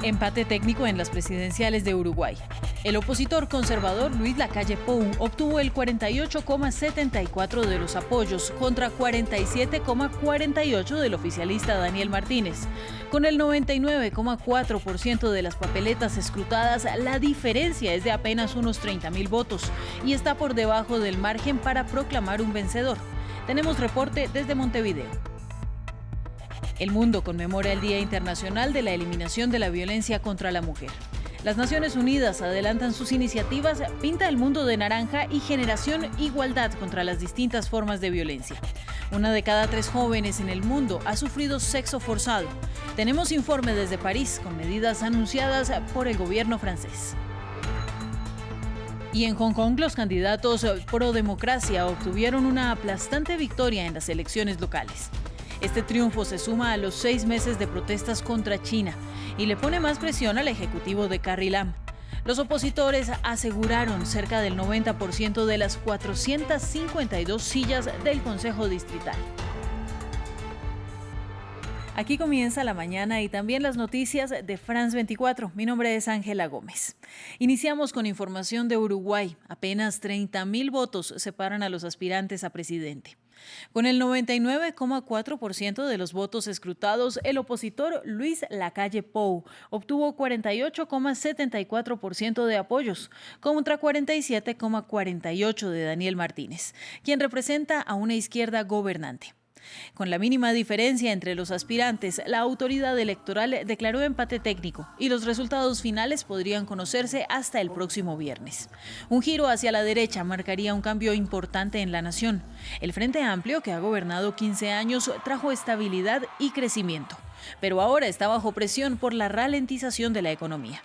Empate técnico en las presidenciales de Uruguay. El opositor conservador Luis Lacalle Pou obtuvo el 48,74% de los apoyos contra 47,48% del oficialista Daniel Martínez. Con el 99,4% de las papeletas escrutadas, la diferencia es de apenas unos 30.000 votos y está por debajo del margen para proclamar un vencedor. Tenemos reporte desde Montevideo. El mundo conmemora el Día Internacional de la Eliminación de la Violencia contra la Mujer. Las Naciones Unidas adelantan sus iniciativas Pinta el Mundo de Naranja y Generación Igualdad contra las distintas formas de violencia. 1 de cada 3 jóvenes en el mundo ha sufrido sexo forzado. Tenemos informe desde París con medidas anunciadas por el gobierno francés. Y en Hong Kong, los candidatos pro democracia obtuvieron una aplastante victoria en las elecciones locales. Este triunfo se suma a los 6 meses de protestas contra China y le pone más presión al ejecutivo de Carrie Lam. Los opositores aseguraron cerca del 90% de las 452 sillas del Consejo Distrital. Aquí comienza la mañana y también las noticias de France 24. Mi nombre es Ángela Gómez. Iniciamos con información de Uruguay. Apenas 30.000 votos separan a los aspirantes a presidente. Con el 99,4% de los votos escrutados, el opositor Luis Lacalle Pou obtuvo 48,74% de apoyos, contra 47,48% de Daniel Martínez, quien representa a una izquierda gobernante. Con la mínima diferencia entre los aspirantes, la autoridad electoral declaró empate técnico y los resultados finales podrían conocerse hasta el próximo viernes. Un giro hacia la derecha marcaría un cambio importante en la nación. El Frente Amplio, que ha gobernado 15 años, trajo estabilidad y crecimiento, pero ahora está bajo presión por la ralentización de la economía.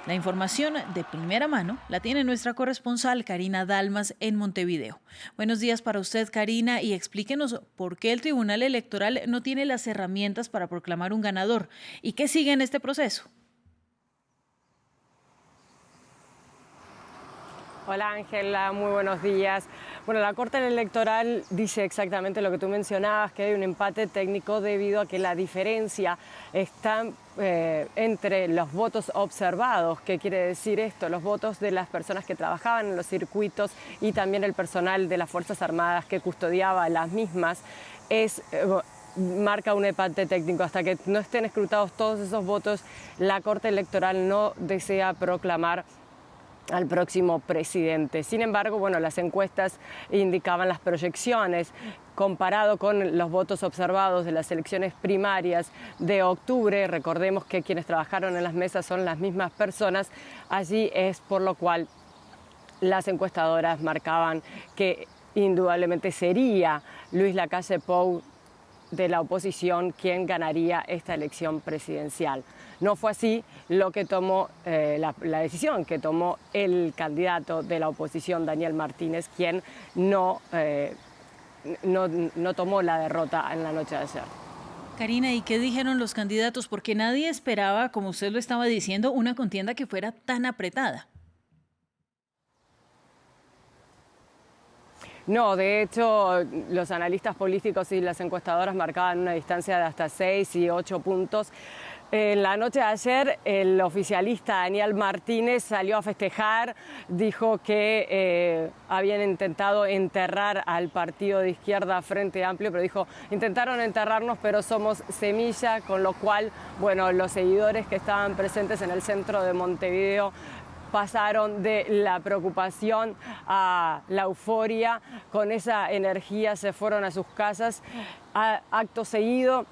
La información de primera mano la tiene nuestra corresponsal Karina Dalmas en Montevideo. Buenos días para usted, Karina, y explíquenos por qué el Tribunal Electoral no tiene las herramientas para proclamar un ganador y qué sigue en este proceso. Hola Ángela, muy buenos días. Bueno, la Corte Electoral dice exactamente lo que tú mencionabas, que hay un empate técnico debido a que la diferencia está entre los votos observados. ¿Qué quiere decir esto? Los votos de las personas que trabajaban en los circuitos y también el personal de las Fuerzas Armadas que custodiaba las mismas marca un empate técnico. Hasta que no estén escrutados todos esos votos, la Corte Electoral no desea proclamar al próximo presidente. Sin embargo, bueno, las encuestas indicaban las proyecciones. Comparado con los votos observados de las elecciones primarias de octubre, recordemos que quienes trabajaron en las mesas son las mismas personas, allí es por lo cual las encuestadoras marcaban que indudablemente sería Luis Lacalle Pou de la oposición quien ganaría esta elección presidencial. No fue así lo que tomó la decisión que tomó el candidato de la oposición, Daniel Martínez, quien no tomó la derrota en la noche de ayer. Karina, ¿y qué dijeron los candidatos? Porque nadie esperaba, como usted lo estaba diciendo, una contienda que fuera tan apretada. No, de hecho, los analistas políticos y las encuestadoras marcaban una distancia de hasta 6 y 8 puntos. En la noche de ayer, el oficialista Daniel Martínez salió a festejar, dijo que habían intentado enterrar al partido de izquierda Frente Amplio, pero dijo, intentaron enterrarnos, pero somos semilla, con lo cual, bueno, los seguidores que estaban presentes en el centro de Montevideo pasaron de la preocupación a la euforia, con esa energía se fueron a sus casas. Acto seguido,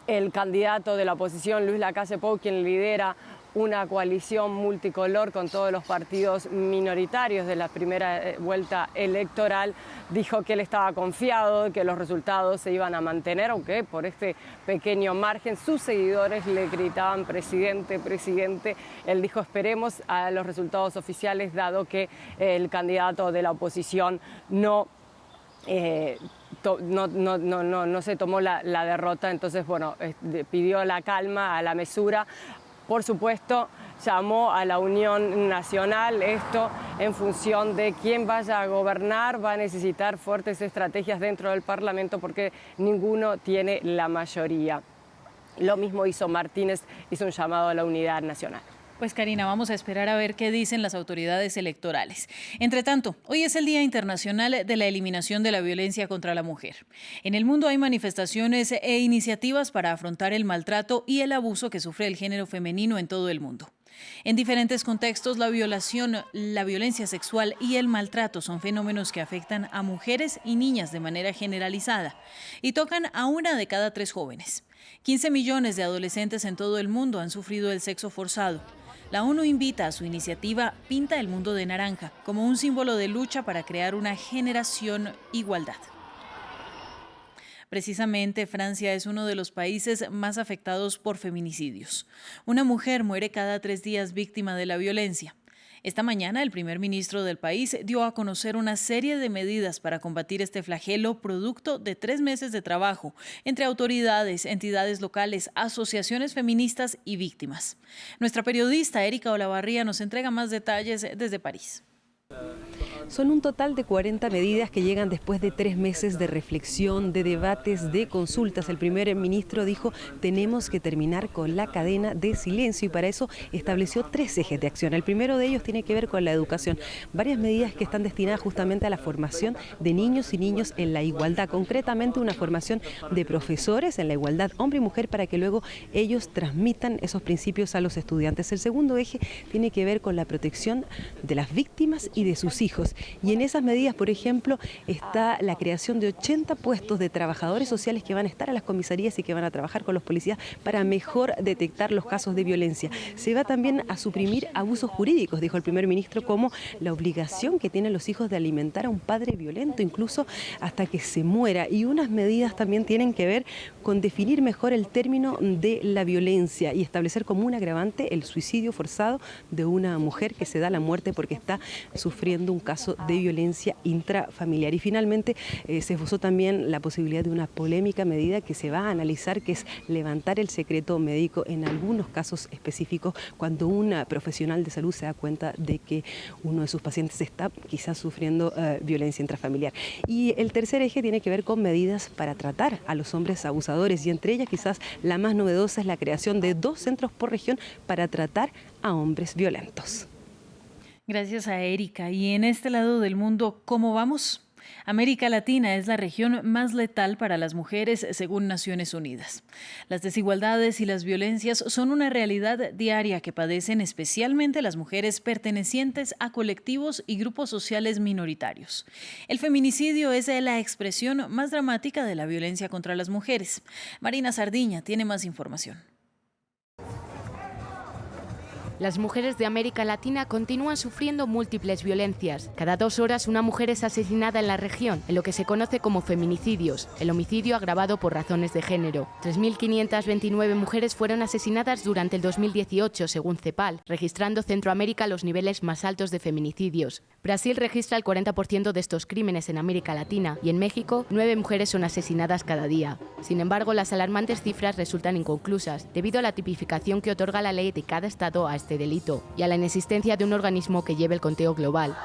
el candidato de la oposición, Luis Lacalle Pou, quien lidera una coalición multicolor con todos los partidos minoritarios de la primera vuelta electoral, dijo que él estaba confiado, que los resultados se iban a mantener, aunque por este pequeño margen sus seguidores le gritaban presidente, presidente. Él dijo esperemos a los resultados oficiales, dado que el candidato de la oposición no se tomó la derrota. Entonces, bueno, pidió la calma, a la mesura. Por supuesto, llamó a la unión nacional, esto en función de quién vaya a gobernar, va a necesitar fuertes estrategias dentro del Parlamento porque ninguno tiene la mayoría. Lo mismo hizo Martínez, hizo un llamado a la unidad nacional. Pues Karina, vamos a esperar a ver qué dicen las autoridades electorales. Entre tanto, hoy es el Día Internacional de la Eliminación de la Violencia contra la Mujer. En el mundo hay manifestaciones e iniciativas para afrontar el maltrato y el abuso que sufre el género femenino en todo el mundo. En diferentes contextos, la violación, la violencia sexual y el maltrato son fenómenos que afectan a mujeres y niñas de manera generalizada y tocan a 1 de cada 3 jóvenes. 15 millones de adolescentes en todo el mundo han sufrido el sexo forzado. La ONU invita a su iniciativa Pinta el Mundo de Naranja como un símbolo de lucha para crear una generación igualdad. Precisamente, Francia es uno de los países más afectados por feminicidios. Una mujer muere cada 3 días víctima de la violencia. Esta mañana, el primer ministro del país dio a conocer una serie de medidas para combatir este flagelo, producto de 3 meses de trabajo entre autoridades, entidades locales, asociaciones feministas y víctimas. Nuestra periodista Erika Olavarría nos entrega más detalles desde París. Son un total de 40 medidas que llegan después de 3 meses de reflexión, de debates, de consultas. El primer ministro dijo: tenemos que terminar con la cadena de silencio, y para eso estableció 3 ejes de acción. El primero de ellos tiene que ver con la educación. Varias medidas que están destinadas justamente a la formación de niños y niñas en la igualdad. Concretamente, una formación de profesores en la igualdad hombre y mujer para que luego ellos transmitan esos principios a los estudiantes. El segundo eje tiene que ver con la protección de las víctimas y de sus hijos. Y en esas medidas, por ejemplo, está la creación de 80 puestos de trabajadores sociales que van a estar a las comisarías y que van a trabajar con los policías para mejor detectar los casos de violencia. Se va también a suprimir abusos jurídicos, dijo el primer ministro, como la obligación que tienen los hijos de alimentar a un padre violento, incluso hasta que se muera. Y unas medidas también tienen que ver con definir mejor el término de la violencia y establecer como un agravante el suicidio forzado de una mujer que se da la muerte porque está sufriendo un caso de violencia intrafamiliar. Y finalmente se esbozó también la posibilidad de una polémica medida que se va a analizar, que es levantar el secreto médico en algunos casos específicos cuando una profesional de salud se da cuenta de que uno de sus pacientes está quizás sufriendo violencia intrafamiliar. Y el tercer eje tiene que ver con medidas para tratar a los hombres abusadores, y entre ellas quizás la más novedosa es la creación de 2 centros por región para tratar a hombres violentos. Gracias a Erika. Y en este lado del mundo, ¿cómo vamos? América Latina es la región más letal para las mujeres, según Naciones Unidas. Las desigualdades y las violencias son una realidad diaria que padecen especialmente las mujeres pertenecientes a colectivos y grupos sociales minoritarios. El feminicidio es la expresión más dramática de la violencia contra las mujeres. Marina Sardiña tiene más información. Las mujeres de América Latina continúan sufriendo múltiples violencias. Cada 2 horas una mujer es asesinada en la región, en lo que se conoce como feminicidios, el homicidio agravado por razones de género. 3.529 mujeres fueron asesinadas durante el 2018, según CEPAL, registrando Centroamérica los niveles más altos de feminicidios. Brasil registra el 40% de estos crímenes en América Latina y en México 9 mujeres son asesinadas cada día. Sin embargo, las alarmantes cifras resultan inconclusas debido a la tipificación que otorga la ley de cada estado a este delito y a la inexistencia de un organismo que lleve el conteo global.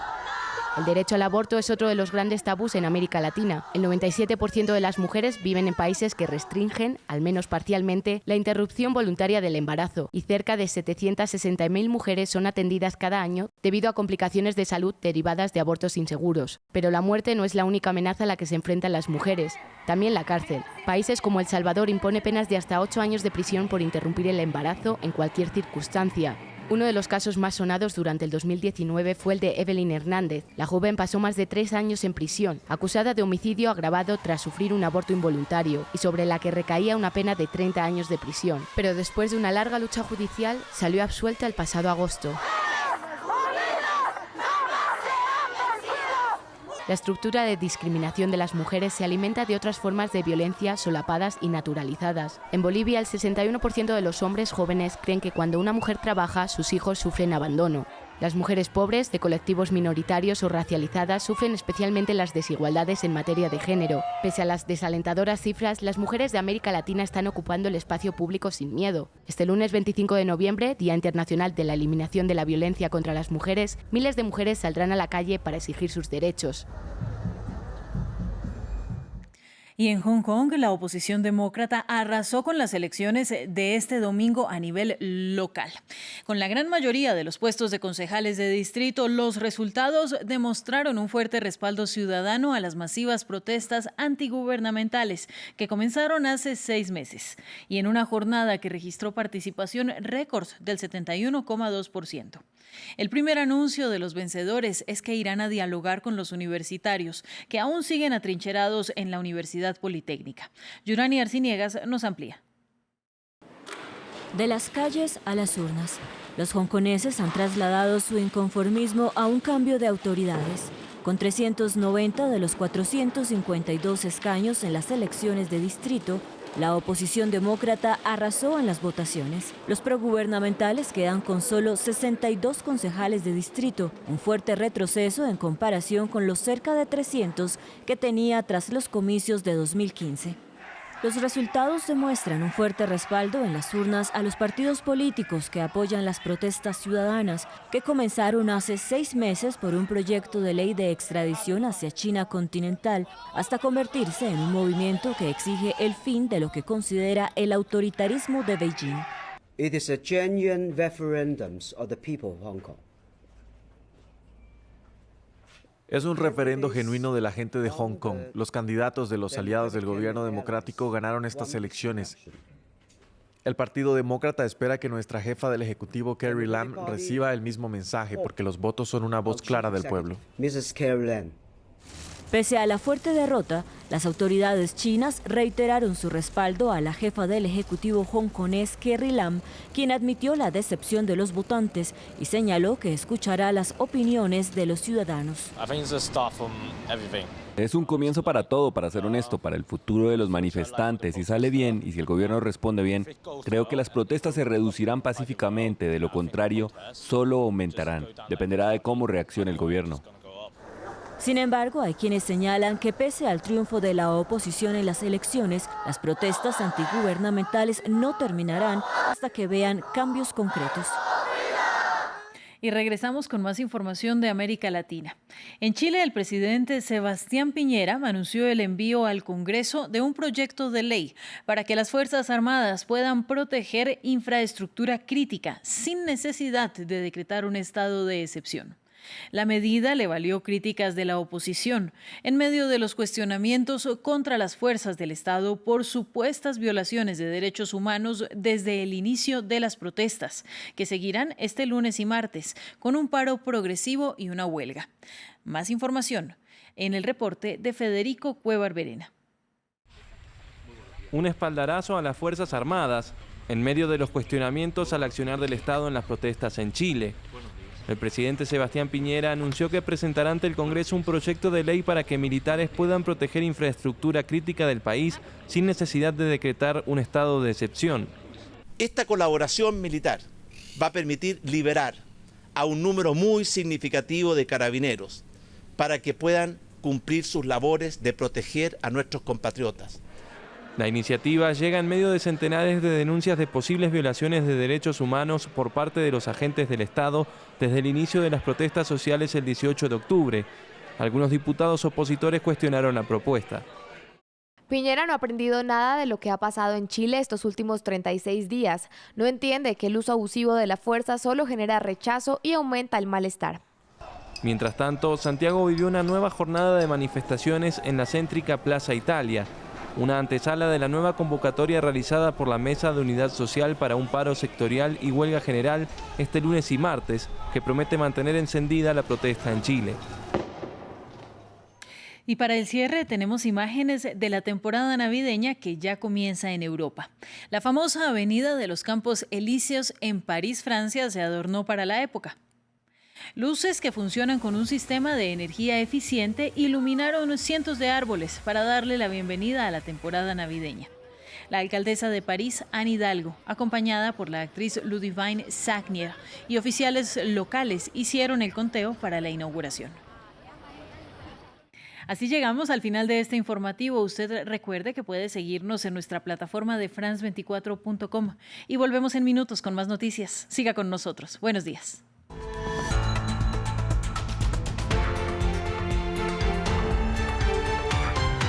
El derecho al aborto es otro de los grandes tabús en América Latina. El 97% de las mujeres viven en países que restringen, al menos parcialmente, la interrupción voluntaria del embarazo, y cerca de 760.000 mujeres son atendidas cada año debido a complicaciones de salud derivadas de abortos inseguros. Pero la muerte no es la única amenaza a la que se enfrentan las mujeres, también la cárcel. Países como El Salvador impone penas de hasta 8 años de prisión por interrumpir el embarazo en cualquier circunstancia. Uno de los casos más sonados durante el 2019 fue el de Evelyn Hernández. La joven pasó más de 3 años en prisión, acusada de homicidio agravado tras sufrir un aborto involuntario y sobre la que recaía una pena de 30 años de prisión. Pero después de una larga lucha judicial, salió absuelta el pasado agosto. La estructura de discriminación de las mujeres se alimenta de otras formas de violencia solapadas y naturalizadas. En Bolivia, el 61% de los hombres jóvenes creen que cuando una mujer trabaja, sus hijos sufren abandono. Las mujeres pobres, de colectivos minoritarios o racializadas, sufren especialmente las desigualdades en materia de género. Pese a las desalentadoras cifras, las mujeres de América Latina están ocupando el espacio público sin miedo. Este lunes 25 de noviembre, Día Internacional de la Eliminación de la Violencia contra las Mujeres, miles de mujeres saldrán a la calle para exigir sus derechos. Y en Hong Kong, la oposición demócrata arrasó con las elecciones de este domingo a nivel local. Con la gran mayoría de los puestos de concejales de distrito, los resultados demostraron un fuerte respaldo ciudadano a las masivas protestas antigubernamentales que comenzaron hace 6 meses y en una jornada que registró participación récord del 71,2%. El primer anuncio de los vencedores es que irán a dialogar con los universitarios, que aún siguen atrincherados en la Universidad Politécnica. Yurani Arciniegas nos amplía. De las calles a las urnas, los hongkoneses han trasladado su inconformismo a un cambio de autoridades. Con 390 de los 452 escaños en las elecciones de distrito, la oposición demócrata arrasó en las votaciones. Los progubernamentales quedan con solo 62 concejales de distrito, un fuerte retroceso en comparación con los cerca de 300 que tenía tras los comicios de 2015. Los resultados demuestran un fuerte respaldo en las urnas a los partidos políticos que apoyan las protestas ciudadanas que comenzaron hace 6 meses por un proyecto de ley de extradición hacia China continental, hasta convertirse en un movimiento que exige el fin de lo que considera el autoritarismo de Beijing. It is a genuine referendum of the people of Hong Kong. Es un referendo genuino de la gente de Hong Kong. Los candidatos de los aliados del gobierno democrático ganaron estas elecciones. El Partido Demócrata espera que nuestra jefa del Ejecutivo, Carrie Lam, reciba el mismo mensaje, porque los votos son una voz clara del pueblo. Mrs. Carrie Lam. Pese a la fuerte derrota, las autoridades chinas reiteraron su respaldo a la jefa del Ejecutivo hongkonés, Carrie Lam, quien admitió la decepción de los votantes y señaló que escuchará las opiniones de los ciudadanos. Es un comienzo para todo, para ser honesto, para el futuro de los manifestantes. Si sale bien y si el gobierno responde bien, creo que las protestas se reducirán pacíficamente. De lo contrario, solo aumentarán. Dependerá de cómo reaccione el gobierno. Sin embargo, hay quienes señalan que pese al triunfo de la oposición en las elecciones, las protestas antigubernamentales no terminarán hasta que vean cambios concretos. Y regresamos con más información de América Latina. En Chile, el presidente Sebastián Piñera anunció el envío al Congreso de un proyecto de ley para que las Fuerzas Armadas puedan proteger infraestructura crítica sin necesidad de decretar un estado de excepción. La medida le valió críticas de la oposición en medio de los cuestionamientos contra las fuerzas del Estado por supuestas violaciones de derechos humanos desde el inicio de las protestas, que seguirán este lunes y martes con un paro progresivo y una huelga. Más información en el reporte de Federico Cuellar Verena. Un espaldarazo a las Fuerzas Armadas en medio de los cuestionamientos al accionar del Estado en las protestas en Chile. El presidente Sebastián Piñera anunció que presentará ante el Congreso un proyecto de ley para que militares puedan proteger infraestructura crítica del país sin necesidad de decretar un estado de excepción. Esta colaboración militar va a permitir liberar a un número muy significativo de carabineros para que puedan cumplir sus labores de proteger a nuestros compatriotas. La iniciativa llega en medio de centenares de denuncias de posibles violaciones de derechos humanos por parte de los agentes del Estado desde el inicio de las protestas sociales el 18 de octubre. Algunos diputados opositores cuestionaron la propuesta. Piñera no ha aprendido nada de lo que ha pasado en Chile estos últimos 36 días. No entiende que el uso abusivo de la fuerza solo genera rechazo y aumenta el malestar. Mientras tanto, Santiago vivió una nueva jornada de manifestaciones en la céntrica Plaza Italia, una antesala de la nueva convocatoria realizada por la Mesa de Unidad Social para un paro sectorial y huelga general este lunes y martes, que promete mantener encendida la protesta en Chile. Y para el cierre tenemos imágenes de la temporada navideña que ya comienza en Europa. La famosa avenida de los Campos Elíseos en París, Francia, se adornó para la época. Luces que funcionan con un sistema de energía eficiente iluminaron cientos de árboles para darle la bienvenida a la temporada navideña. La alcaldesa de París, Anne Hidalgo, acompañada por la actriz Ludivine Sagnier y oficiales locales, hicieron el conteo para la inauguración. Así llegamos al final de este informativo. Usted recuerde que puede seguirnos en nuestra plataforma de France24.com y volvemos en minutos con más noticias. Siga con nosotros. Buenos días.